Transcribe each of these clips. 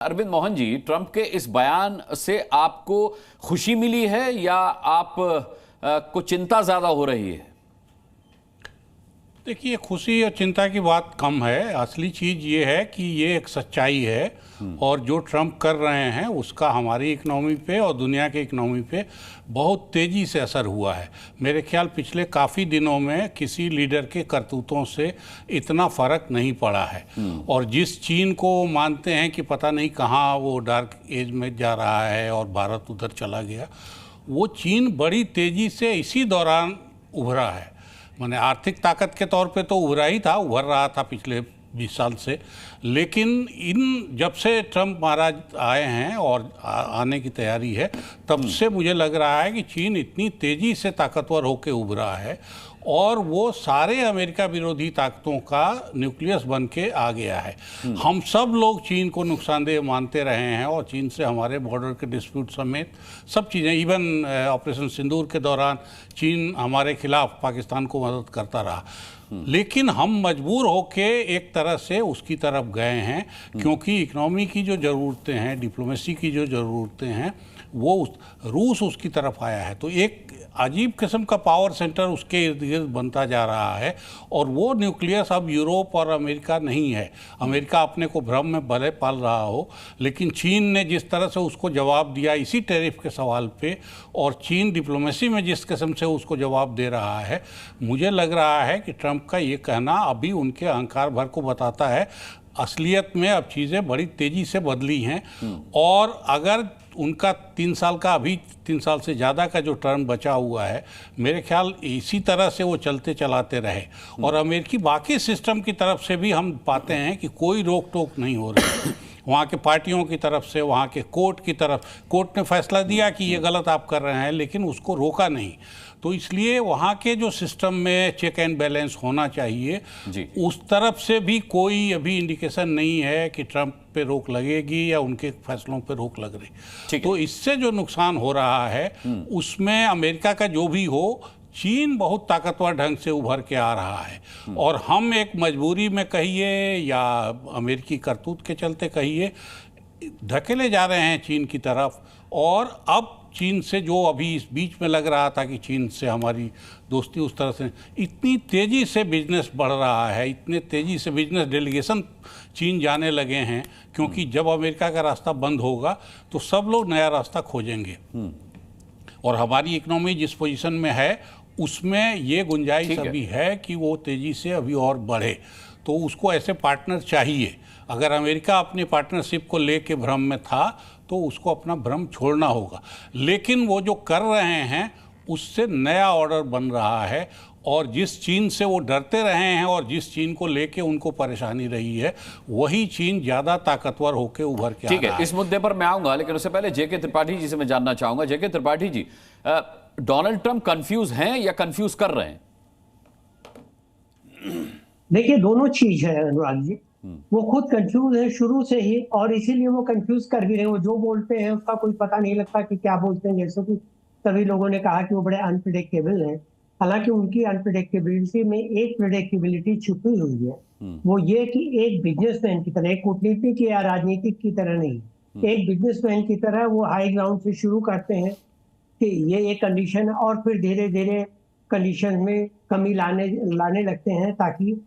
Arvind Mohan ji, Trump के इस बयान से आपको खुशी मिली है या आप को चिंता ज्यादा हो रही है? देखिए, खुशी और चिंता की बात कम है। असली चीज़ ये है कि ये एक सच्चाई है और जो ट्रंप कर रहे हैं उसका हमारी इकनॉमी पे और दुनिया की इकनॉमी पे बहुत तेज़ी से असर हुआ है। मेरे ख्याल पिछले काफ़ी दिनों में किसी लीडर के करतूतों से इतना फ़र्क नहीं पड़ा है। और जिस चीन को मानते हैं कि पता नहीं कहाँ वो डार्क एज में जा रहा है और भारत उधर चला गया, वो चीन बड़ी तेज़ी से इसी दौरान उभरा है। माने आर्थिक ताकत के तौर पे तो उभर रहा था पिछले 20 साल से, लेकिन जब से ट्रंप महाराज आए हैं और आने की तैयारी है, तब से मुझे लग रहा है कि चीन इतनी तेज़ी से ताकतवर होकर उभरा है और वो सारे अमेरिका विरोधी ताकतों का न्यूक्लियस बन के आ गया है। हम सब लोग चीन को नुकसानदेह मानते रहे हैं और चीन से हमारे बॉर्डर के डिस्प्यूट समेत सब चीज़ें, इवन ऑपरेशन सिंदूर के दौरान चीन हमारे खिलाफ पाकिस्तान को मदद करता रहा। लेकिन हम मजबूर होके एक तरह से उसकी तरफ गए हैं, क्योंकि इकनॉमी की जो ज़रूरतें हैं, डिप्लोमेसी की जो ज़रूरतें हैं, वो रूस उसकी तरफ आया है। तो एक अजीब किस्म का पावर सेंटर उसके इर्द गिर्द बनता जा रहा है और वो न्यूक्लियस अब यूरोप और अमेरिका नहीं है। अमेरिका अपने को भ्रम में भले पाल रहा हो, लेकिन चीन ने जिस तरह से उसको जवाब दिया इसी टैरिफ के सवाल पे, और चीन डिप्लोमेसी में जिस किस्म से उसको जवाब दे रहा है, मुझे लग रहा है कि ट्रंप का ये कहना अभी उनके अहंकार भर को बताता है। असलियत में अब चीज़ें बड़ी तेज़ी से बदली हैं और अगर उनका 3 साल का, अभी 3 साल से ज़्यादा का जो टर्म बचा हुआ है, मेरे ख्याल इसी तरह से वो चलते चलाते रहे और अमेरिकी बाकी सिस्टम की तरफ से भी हम पाते हैं कि कोई रोक टोक नहीं हो रही। वहाँ के पार्टियों की तरफ से, वहाँ के कोर्ट की तरफ, कोर्ट ने फैसला दिया कि ये गलत आप कर रहे हैं, लेकिन उसको रोका नहीं। तो इसलिए वहाँ के जो सिस्टम में चेक एंड बैलेंस होना चाहिए, उस तरफ से भी कोई अभी इंडिकेशन नहीं है कि ट्रंप पे रोक लगेगी या उनके फैसलों पे रोक लग रही। तो इससे जो नुकसान हो रहा है उसमें अमेरिका का जो भी हो, चीन बहुत ताकतवर ढंग से उभर के आ रहा है और हम एक मजबूरी में कहिए या अमेरिकी करतूत के चलते कहिए, धकेले जा रहे हैं चीन की तरफ। और अब चीन से जो अभी इस बीच में लग रहा था कि चीन से हमारी दोस्ती उस तरह से, इतनी तेज़ी से बिजनेस बढ़ रहा है, इतने तेज़ी से बिजनेस डेलीगेशन चीन जाने लगे हैं, क्योंकि जब अमेरिका का रास्ता बंद होगा तो सब लोग नया रास्ता खोजेंगे और हमारी इकोनॉमी जिस पोजीशन में है उसमें ये गुंजाइश अभी है कि वो तेज़ी से अभी और बढ़े। तो उसको ऐसे पार्टनर चाहिए। अगर अमेरिका अपनी पार्टनरशिप को लेके भ्रम में था तो उसको अपना भ्रम छोड़ना होगा, लेकिन वो जो कर रहे हैं उससे नया ऑर्डर बन रहा है और जिस चीन से वो डरते रहे हैं और जिस चीन को लेके उनको परेशानी रही है, वही चीन ज़्यादा ताकतवर होकर उभर के आ रहा है। ठीक है, इस मुद्दे पर मैं आऊंगा, लेकिन उससे पहले जेके त्रिपाठी जी से मैं जानना चाहूंगा। जेके Tripathi ji, Donald Trump confuse हैं या कंफ्यूज कर रहे हैं? देखिए, दोनों चीज है अनुराग जी। वो खुद कंफ्यूज है शुरू से ही और इसीलिए वो कंफ्यूज कर भी रहे हैं। वो जो बोलते हैं उसका कोई पता नहीं लगता कि क्या बोलते हैं। जैसे कि सभी लोगों ने कहा कि वो बड़े अनप्रिडिक्टेबल हैं, हालांकि उनकी अनप्रिडिक्टेबिलिटी में एक प्रिडिक्टेबिलिटी छुपी हुई है। वो ये कि एक बिजनेसमैन की तरह, एक कूटनीतिक या राजनीतिक की तरह नहीं, एक बिजनेसमैन की तरह वो हाई ग्राउंड से शुरू करते हैं कि ये एक कंडीशन है और फिर धीरे धीरे कंडीशन में कमी लाने लगते हैं ताकि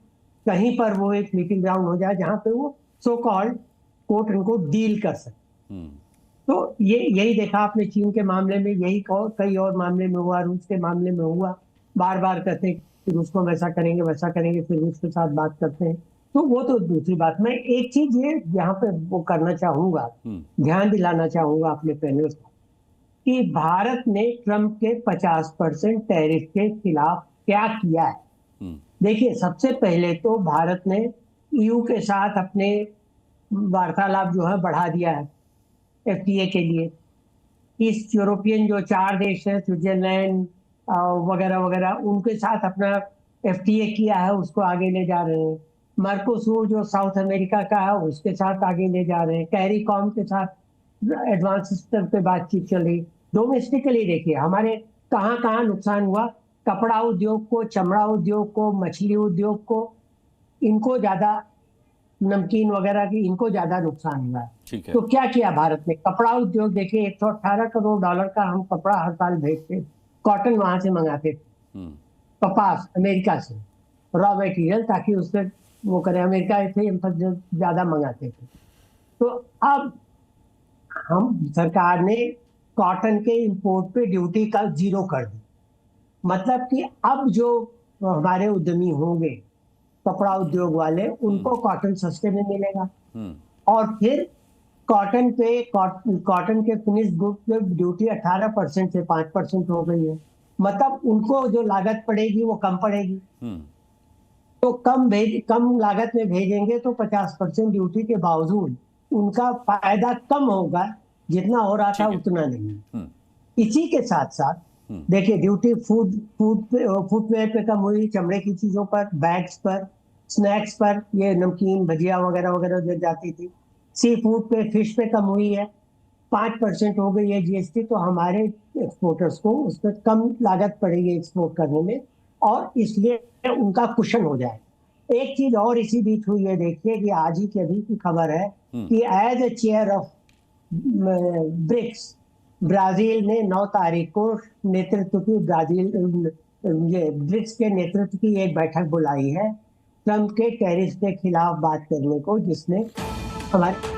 कहीं पर वो एक मीटिंग ग्राउंड हो जाए जहां पे वो सो कॉल्ड कोर्ट उनको डील कर सके। तो यही देखा आपने चीन के मामले में, यही कई और मामले में हुआ, रूस के मामले में हुआ। बार बार कहते हैं कि रूस को वैसा करेंगे, फिर रूस के साथ बात करते हैं। तो वो तो दूसरी बात। मैं एक चीज ये यहाँ पे वो करना चाहूंगा, ध्यान दिलाना चाहूंगा अपने पैनलिस्ट को, कि भारत ने ट्रंप के 50% टैरिफ के खिलाफ क्या किया है। देखिए, सबसे पहले तो भारत ने ईयू के साथ अपने वार्तालाप जो है बढ़ा दिया है एफटीए के लिए। ईस्ट यूरोपियन जो 4 देश हैं, स्विट्जरलैंड वगैरह वगैरह, उनके साथ अपना एफटीए किया है, उसको आगे ले जा रहे हैं। मर्कोसूर जो साउथ अमेरिका का है उसके साथ आगे ले जा रहे हैं। कैरिकॉम के साथ एडवांस स्तर पे बातचीत चल रही। डोमेस्टिकली देखिए हमारे कहाँ कहाँ नुकसान हुआ। कपड़ा उद्योग को, चमड़ा उद्योग को, मछली उद्योग को, इनको ज्यादा नमकीन वगैरह की, इनको ज्यादा नुकसान हुआ है। ठीक है। तो क्या किया भारत ने? कपड़ा उद्योग देखिए, $118 करोड़ का हम कपड़ा हर साल भेजते, कॉटन वहां से मंगाते थे, कपास अमेरिका से, रॉ मटेरियल, ताकि उससे वो करें, अमेरिका से ज्यादा मंगाते थे। तो अब हम सरकार ने कॉटन के इंपोर्ट पे ड्यूटी का 0 कर दी। मतलब कि अब जो हमारे उद्यमी होंगे, कपड़ा उद्योग वाले, उनको कॉटन सस्ते में मिलेगा। और फिर कॉटन के फिनिश गुड पे ड्यूटी 18% से 5% हो गई है। मतलब उनको जो लागत पड़ेगी वो कम पड़ेगी। तो कम लागत में भेजेंगे तो 50% ड्यूटी के बावजूद उनका फायदा कम होगा, जितना हो रहा था उतना नहीं। इसी के साथ साथ देखिए, ड्यूटी फुटवेयर पे कम हुई, चमड़े की चीजों पर, बैग्स पर, स्नैक्स पर, ये नमकीन भजिया वगैरह वगैरह जो जाती थी। सी फूड पे, फिश पे कम हुई है, 5% हो गई है जीएसटी। तो हमारे एक्सपोर्टर्स को उस पर कम लागत पड़ेगी एक्सपोर्ट करने में, और इसलिए उनका कुशन हो जाए। एक चीज और इसी बीच हुई है, देखिए कि आज ही की अभी की खबर है कि as a chair of BRICS, Brazil ने 9 तारीख को नेतृत्व की, ये ब्रिक्स के नेतृत्व की एक बैठक बुलाई है ट्रंप के टैरिफ के खिलाफ बात करने को, जिसमें हमारे